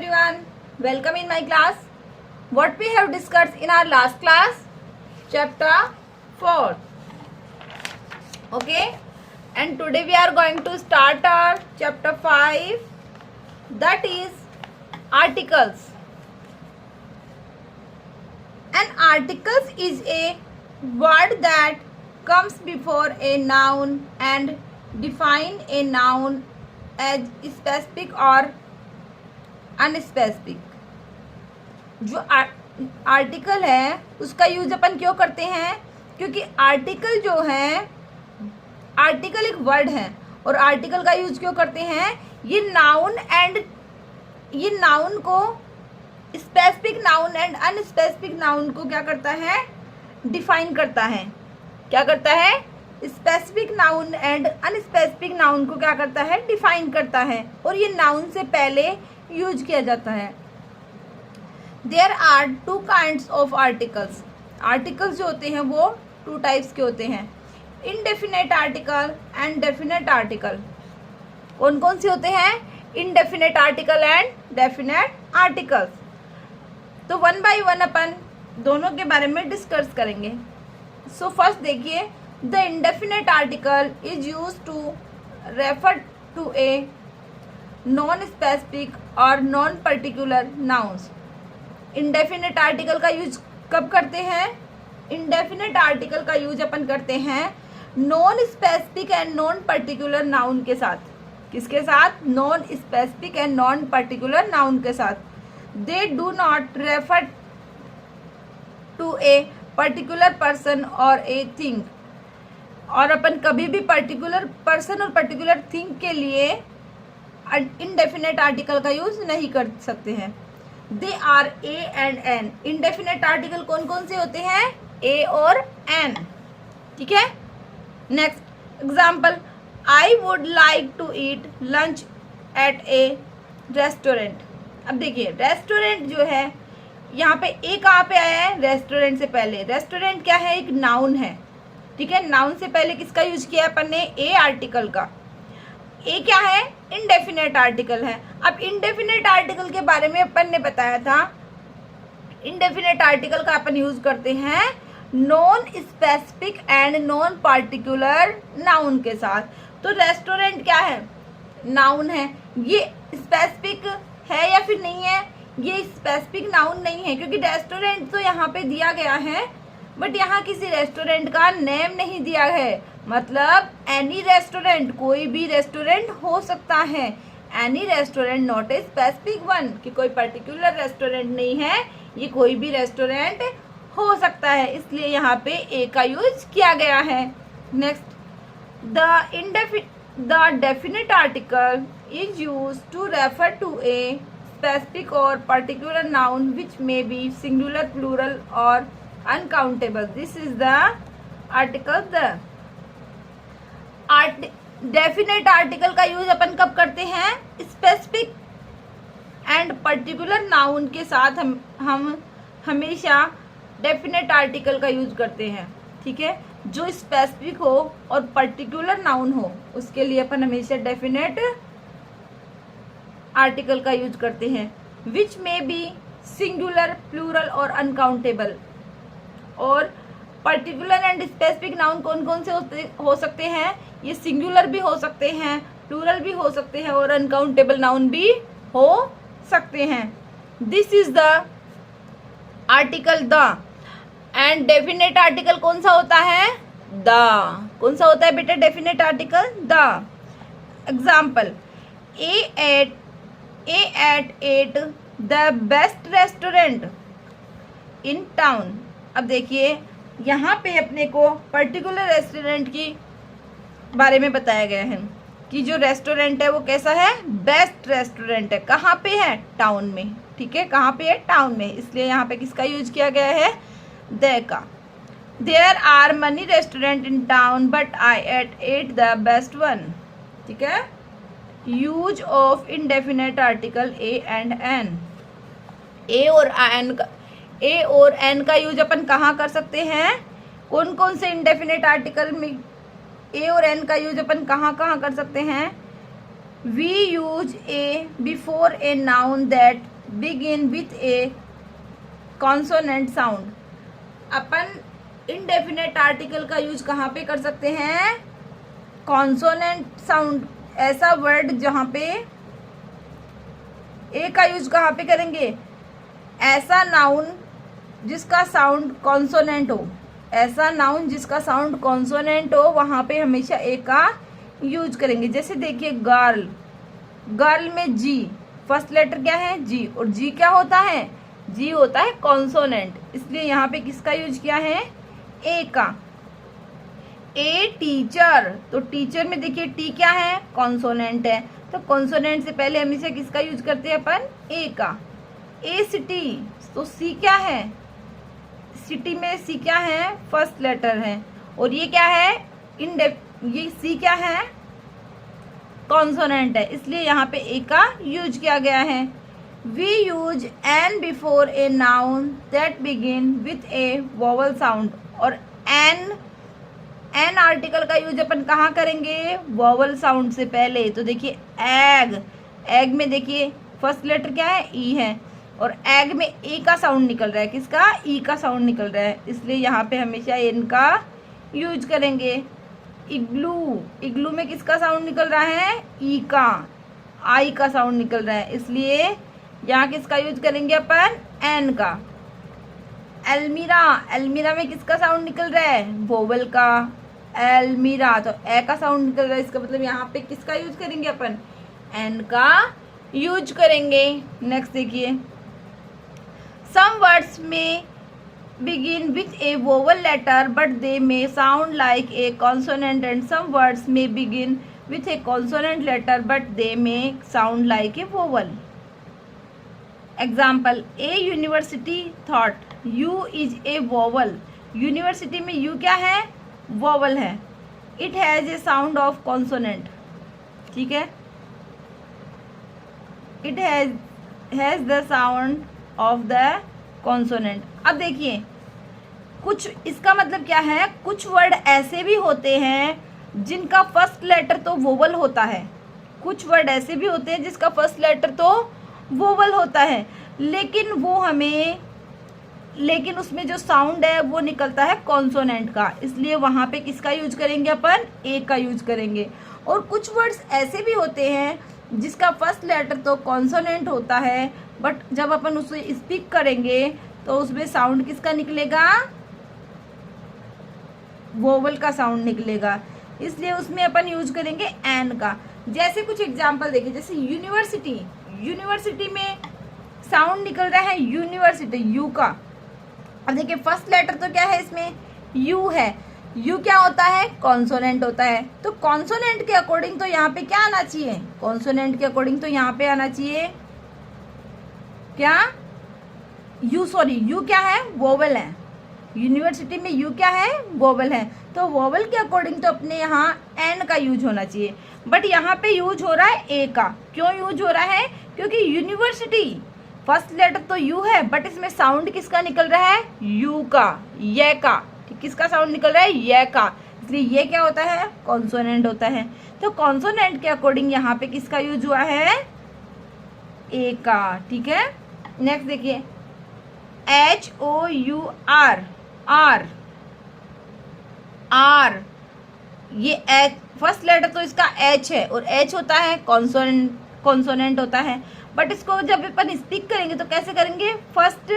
everyone, welcome in my class. What we have discussed in our last class, chapter 4. Okay, and today we are going to start our chapter 5, that is articles. An article is a word that comes before a noun and define a noun as specific or unspecific. जो article है उसका use अपन क्यों करते हैं? क्योंकि article जो है, article एक वर्ड है और आर्टिकल का यूज क्यों करते हैं? ये नाउन को specific noun and unspecific noun को क्या करता है? डिफाइन करता है. क्या करता है? Specific noun and unspecific noun को क्या करता है? डिफाइन करता है. और ये नाउन से पहले यूज किया जाता है. There are two kinds of articles. Articles जो होते हैं वो टू टाइप्स के होते हैं, indefinite article and definite article. कौन कौन से होते हैं? Indefinite article and definite articles. तो वन बाय वन अपन दोनों के बारे में डिस्कस करेंगे. सो फर्स्ट देखिए, the indefinite article is use to refer to a non specific और non particular nouns. Indefinite article का यूज कब करते हैं? इंडेफिनेट आर्टिकल का यूज अपन करते हैं non specific and non particular noun के साथ. किसके साथ? Non specific and non particular noun के साथ. They do not refer to a particular person और ए थिंग. और अपन कभी भी पर्टिकुलर पर्सन और पर्टिकुलर थिंग के लिए इनडेफिनेट आर्टिकल का यूज नहीं कर सकते हैं. They are a and an. Indefinite article कौन कौन से होते हैं? ए और एन. ठीक है. Next example, I would like to eat lunch at a restaurant. अब देखिए, रेस्टोरेंट जो है यहाँ पे ए कहाँ पे आया है? रेस्टोरेंट से पहले. रेस्टोरेंट क्या है? एक नाउन है. ठीक है. नाउन से पहले किसका यूज किया अपन ने? ए आर्टिकल का. ए क्या है? इनडेफिनेट आर्टिकल है. अब इनडेफिनेट आर्टिकल के बारे में अपन ने बताया था, इनडेफिनेट आर्टिकल का अपन यूज करते हैं non specific and non particular noun के साथ. तो रेस्टोरेंट क्या है? नाउन है. ये स्पेसिफिक है या फिर नहीं है? ये स्पेसिफिक नाउन नहीं है, क्योंकि रेस्टोरेंट तो यहाँ पे दिया गया है, बट यहाँ किसी रेस्टोरेंट का नेम नहीं दिया है. मतलब एनी रेस्टोरेंट, कोई भी रेस्टोरेंट हो सकता है. Any restaurant, not a specific one, कि कोई पर्टिकुलर रेस्टोरेंट नहीं है, ये कोई भी रेस्टोरेंट हो सकता है. इसलिए यहाँ पे ए का यूज किया गया है. Next, the definite article is use to refer to a specific और particular noun which may be singular, plural और uncountable. This is the article. The definite article का यूज अपन कब करते हैं? स्पेसिफिक एंड पर्टिकुलर नाउन के साथ हम हमेशा डेफिनेट आर्टिकल का यूज करते हैं. ठीक है. जो स्पेसिफिक हो और पर्टिकुलर नाउन हो उसके लिए अपन हमेशा डेफिनेट आर्टिकल का यूज करते हैं. विच में बी सिंगुलर, प्लूरल और अनकाउंटेबल. और पर्टिकुलर एंड स्पेसिफिक नाउन कौन कौन से हो सकते हैं? ये सिंगुलर भी हो सकते हैं, प्लूरल भी हो सकते हैं और अनकाउंटेबल नाउन भी हो सकते हैं. This is the article the. And definite article कौन सा होता है? द. कौन सा होता है बेटा? Definite article the. Example, a ate 8 the best restaurant in town. अब देखिए, यहाँ पे अपने को पर्टिकुलर रेस्टोरेंट की बारे में बताया गया है कि जो रेस्टोरेंट है वो कैसा है? बेस्ट रेस्टोरेंट है. कहाँ पे है? टाउन में. ठीक है. कहाँ पे है? टाउन में. इसलिए यहाँ पे किसका यूज किया गया है? दे का. There are many restaurant in town but I ate the best one. ठीक है. Use of indefinite article A and an. A और एन का यूज अपन कहाँ कर सकते हैं? कौन कौन से इनडेफिनेट आर्टिकल में ए और एन का यूज अपन कहाँ कहाँ कर सकते हैं? We use a before a noun that begin with A consonant sound. Upon indefinite article का यूज कहाँ पे कर सकते हैं? कॉन्सोनेंट साउंड, ऐसा वर्ड जहाँ पे ए का यूज कहाँ पे करेंगे? ऐसा नाउन जिसका साउंड कॉन्सोनेंट हो, ऐसा नाउन जिसका साउंड कॉन्सोनेंट हो, वहाँ पे हमेशा ए का यूज करेंगे। जैसे देखिए गर्ल, गर्ल में जी, फर्स्ट लेटर क्या है? जी, और जी क्या होता है? जी होता है कॉन्सोनेंट, इसलिए यहाँ पे किसका यूज किया है? ए का। ए टीचर, तो टीचर में देखिए टी क्या है? कॉन्सोनेंट है, तो कॉन्सोनेंट से पहले हमेशा किसका यूज करते हैं अपन? ए का। ए सिटी, तो सी क्या है? सिटी में सी क्या है? फर्स्ट लेटर है, और ये क्या है? ये सी क्या है? कॉन्सोनेंट है, इसलिए यहाँ पे ए का यूज किया गया है। We use an before a noun that begin with a vowel sound, और एन आर्टिकल का यूज अपन कहाँ करेंगे? वोवल साउंड से पहले। तो देखिए एग, एग में देखिए फर्स्ट लेटर क्या है? ई है, और एग में ए का साउंड निकल रहा है। किसका? ई का साउंड निकल रहा है, इसलिए यहाँ पे हमेशा एन का यूज करेंगे। इग्लू, इग्लू में किसका साउंड निकल रहा है? ई का, आई का साउंड निकल रहा है, इसलिए यहाँ किसका यूज करेंगे अपन? एन का। एल्मीरा, एल्मीरा में किसका साउंड निकल रहा है? वोवल का। एल्मीरा, तो ए का साउंड निकल रहा है, इसका मतलब यहाँ पे किसका यूज करेंगे अपन? एन का यूज करेंगे। नेक्स्ट देखिए, सम वर्ड्स में begin with a vowel letter but they may sound like a consonant, and some words may begin with a consonant letter but they may sound like a vowel. Example, a university thought u is a vowel. University में u क्या है? vowel है। it has a sound of consonant, ठीक है, it has the sound of the consonant। अब देखिए कुछ, इसका मतलब क्या है? कुछ वर्ड ऐसे भी होते हैं जिनका फर्स्ट लेटर तो वोवल होता है, कुछ वर्ड ऐसे भी होते हैं जिसका फर्स्ट लेटर तो वोवल होता है, लेकिन उसमें जो साउंड है वो निकलता है कॉन्सोनेंट का, इसलिए वहाँ पे किसका यूज करेंगे अपन? ए का यूज करेंगे। और कुछ वर्ड्स ऐसे भी होते हैं जिसका फर्स्ट लेटर तो कॉन्सोनेंट होता है, बट जब अपन उसे स्पीक करेंगे तो उसमें साउंड किसका निकलेगा? वोवल का साउंड निकलेगा, इसलिए उसमें अपन यूज करेंगे एन का। जैसे कुछ एग्जांपल देखिए, जैसे यूनिवर्सिटी, यूनिवर्सिटी में साउंड निकल रहा है यूनिवर्सिटी, यू का। अब देखिए फर्स्ट लेटर तो क्या है इसमें? यू है। यू क्या होता है? कॉन्सोनेंट होता है, तो कॉन्सोनेंट के अकॉर्डिंग तो यहाँ पे क्या आना चाहिए? कॉन्सोनेंट के अकॉर्डिंग तो यहाँ पे आना चाहिए क्या? यू, सॉरी, यू क्या है? वोवल है। यूनिवर्सिटी में यू क्या है? वोवल है, तो वोवल के अकॉर्डिंग तो अपने यहाँ एन का यूज होना चाहिए, बट यहाँ पे यूज हो रहा है ए का। क्यों यूज हो रहा है? क्योंकि यूनिवर्सिटी फर्स्ट लेटर तो यू है, बट इसमें साउंड किसका निकल रहा है? यू का, ये का। ठीक, किसका साउंड निकल रहा है? ये का, इसलिए ये क्या होता है? कॉन्सोनेंट होता है। तो कॉन्सोनेंट के अकॉर्डिंग यहाँ पे किसका यूज हुआ है? ए का, ठीक है। नेक्स्ट देखिए, HOUR, आर, आर, ये एच, फर्स्ट लेटर तो इसका एच है, और एच होता है कॉन्सोनेंट होता है, बट इसको जब अपन स्पीक करेंगे तो कैसे करेंगे? फर्स्ट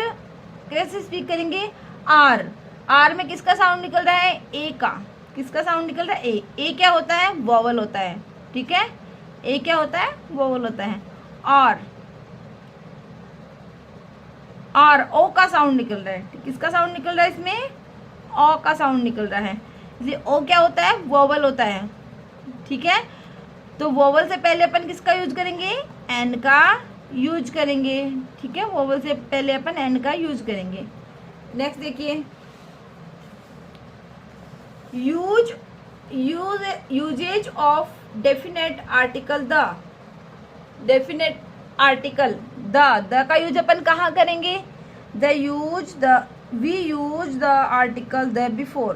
कैसे स्पीक करेंगे? आर, आर में किसका साउंड निकल रहा है? ए का। किसका साउंड निकल रहा है? ए। ए क्या होता है? वोवल होता है, ठीक है, ए क्या होता है? वोवल होता है। और ओ का साउंड निकल रहा है, किसका साउंड निकल रहा है इसमें? ओ का साउंड निकल रहा है, इसलिए ओ क्या होता है? वोवल होता है, ठीक है। तो वोवल से पहले अपन किसका यूज करेंगे? एन का यूज करेंगे, ठीक है, वोवल से पहले अपन एन का यूज करेंगे। नेक्स्ट देखिए, usages of definite article the. Definite article the का यूज अपन कहाँ करेंगे? We use the article the before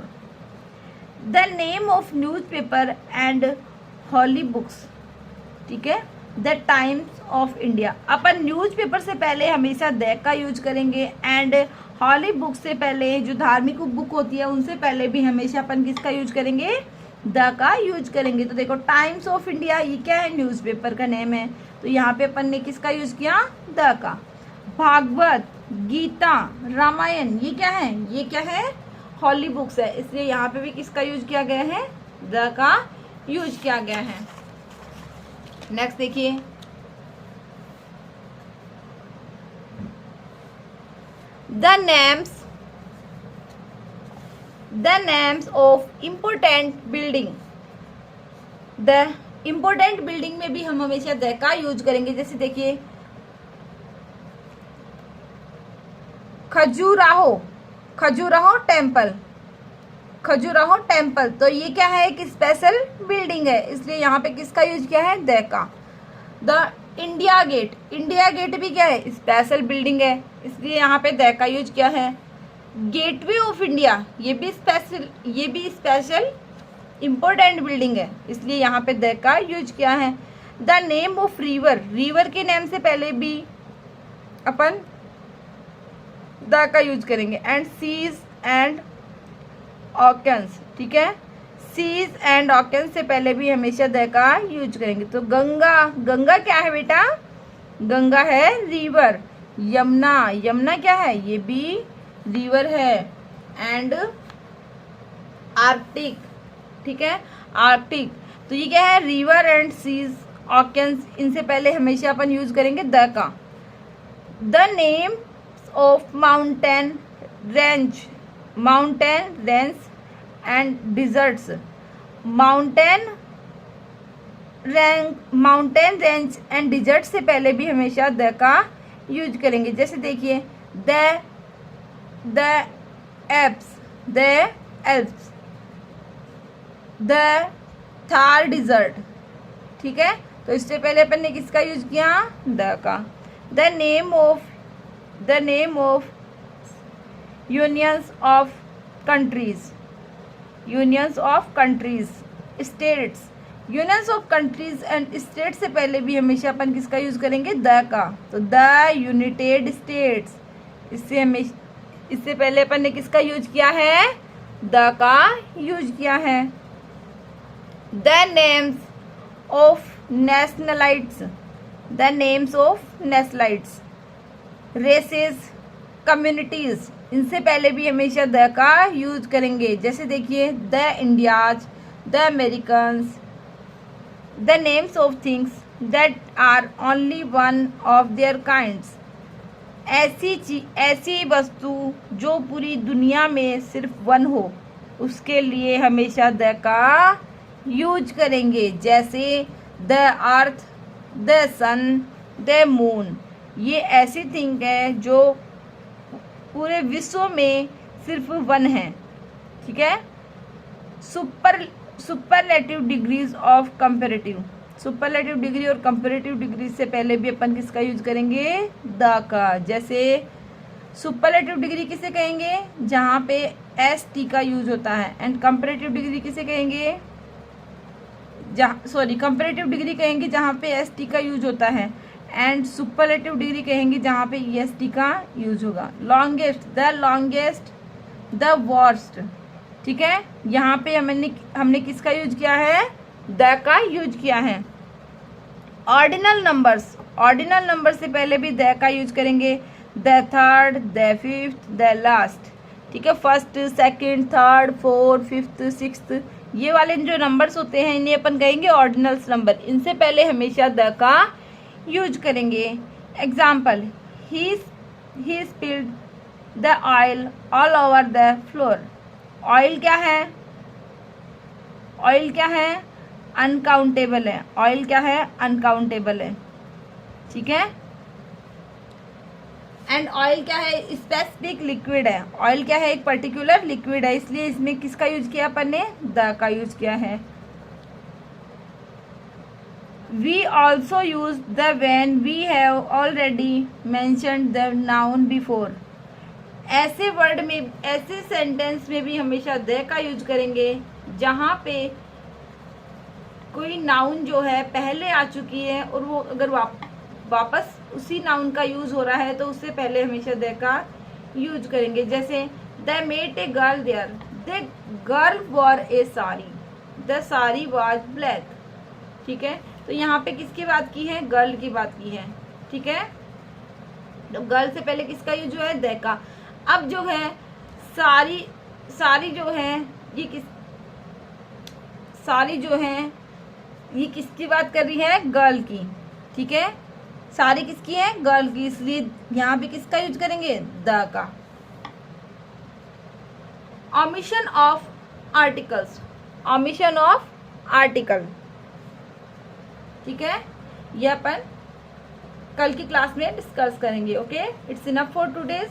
the name of newspaper and holy books, ठीक है। The Times of India. अपन न्यूज़पेपर से पहले हमेशा द का यूज करेंगे, एंड हॉली बुक से पहले, जो धार्मिक बुक होती है उनसे पहले भी हमेशा अपन किसका यूज करेंगे, द का यूज करेंगे। तो देखो टाइम्स ऑफ इंडिया ये क्या है, न्यूज़पेपर का नेम है, तो यहाँ पे अपन ने किसका यूज किया, द का। भागवत, गीता, रामायण ये क्या है, ये क्या है, हॉली बुक्स है, इसलिए यहाँ पे भी किसका यूज किया गया है, द का यूज किया गया है। नेक्स्ट देखिए, the names of important building. The important building में भी हम हमेशा द का यूज करेंगे। जैसे देखिए खजुराहो टेम्पल, खजुराहो टेम्पल, तो ये क्या है, एक स्पेशल बिल्डिंग है, इसलिए यहाँ पे किसका यूज किया है, द का। The India Gate, India Gate भी क्या है, स्पेशल बिल्डिंग है, इसलिए यहाँ पे द का यूज किया है। गेटवे ऑफ इंडिया, ये भी स्पेशल इम्पोर्टेंट बिल्डिंग है, इसलिए यहाँ पे द का यूज किया है। The name of river, river के नेम से पहले भी अपन द का यूज करेंगे। एंड सीज एंड ऑकेंस, ठीक है, सीज एंड ऑकेंस से पहले भी हमेशा द का यूज करेंगे। तो गंगा, गंगा क्या है बेटा, गंगा है रिवर। यमुना, यमुना क्या है, ये भी रिवर है। एंड आर्कटिक, ठीक है, आर्कटिक, तो ये क्या है, रिवर एंड सीज ऑकेंस, इनसे पहले हमेशा अपन यूज करेंगे द का। The name of mountain range and deserts. Mountain range and desert से पहले भी हमेशा द का यूज करेंगे। जैसे देखिए the Alps, the Thar desert, ठीक है, तो इससे पहले अपन ने किसका यूज किया, द का। The name of unions of countries, states. Unions of countries and states से पहले भी हमेशा अपन किसका यूज करेंगे, द का। तो द यूनाइटेड स्टेट्स, इससे पहले अपन ने किसका यूज किया है, द का यूज किया है। The names of nationalities, races, communities, इनसे पहले भी हमेशा द का यूज करेंगे। जैसे देखिए the Indias, the Americans. The names of things that are only one of their kinds, ऐसी वस्तु जो पूरी दुनिया में सिर्फ वन हो, उसके लिए हमेशा द का यूज करेंगे। जैसे the earth, the sun, the moon, ये ऐसी थिंग है जो पूरे विश्व में सिर्फ वन है, ठीक है। Superlative degrees of comparative, superlative degree और कंपैरेटिव डिग्री से पहले भी अपन किसका यूज करेंगे, द का। जैसे सुपरलेटिव डिग्री किसे कहेंगे, जहाँ पे एस टी का यूज होता है, एंड कंपैरेटिव डिग्री किसे कहेंगे, कंपैरेटिव डिग्री कहेंगे जहाँ पे एस टी का यूज होता है, एंड सुपरलेटिव डिग्री कहेंगे जहाँ पे ई एस टी का यूज होगा। लॉन्गेस्ट, द वर्स्ट, ठीक है, यहाँ पे हमने किसका यूज किया है, द का यूज किया है। ऑर्डिनल नंबर से पहले भी द का यूज करेंगे। The third, the fifth, the last, ठीक है, first, second, third, fourth, fifth, sixth, ये वाले जो नंबर्स होते हैं इन्हें अपन कहेंगे ऑर्डिनल्स नंबर, इनसे पहले हमेशा द का यूज करेंगे। Example, he spilled the oil all over the floor. Oil क्या है, अनकाउंटेबल है, ऑयल क्या है, अनकाउंटेबल है, ठीक है। एंड ऑयल क्या है, स्पेसिफिक लिक्विड है, ऑयल क्या है, एक पर्टिकुलर लिक्विड है, इसलिए इसमें किसका यूज किया अपन ने, द का यूज किया है। We also use the when we have already mentioned the noun before. ऐसे वर्ड में, ऐसे सेंटेंस में भी हमेशा द का यूज करेंगे जहाँ पे कोई नाउन जो है पहले आ चुकी है और वो अगर वापस उसी नाउन का यूज हो रहा है तो उससे पहले हमेशा द का यूज करेंगे। जैसे the met a girl there, the girl wore a sari, the sari was black. ठीक है, तो यहाँ पे किसकी बात की है? गर्ल की बात की है। ठीक है, तो गर्ल से पहले किसका यूज हुआ है? द का। अब जो है सारी, सारी जो है ये किस, सारी जो है ये किसकी बात कर रही है? गर्ल की। ठीक है, सारी किसकी है? गर्ल की, इसलिए यहाँ पे किसका यूज करेंगे? द का। Omission of articles, omission of article. ठीक है, ये अपन कल की क्लास में डिस्कस करेंगे। Okay, it's enough for today's.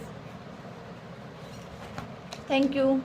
Thank you.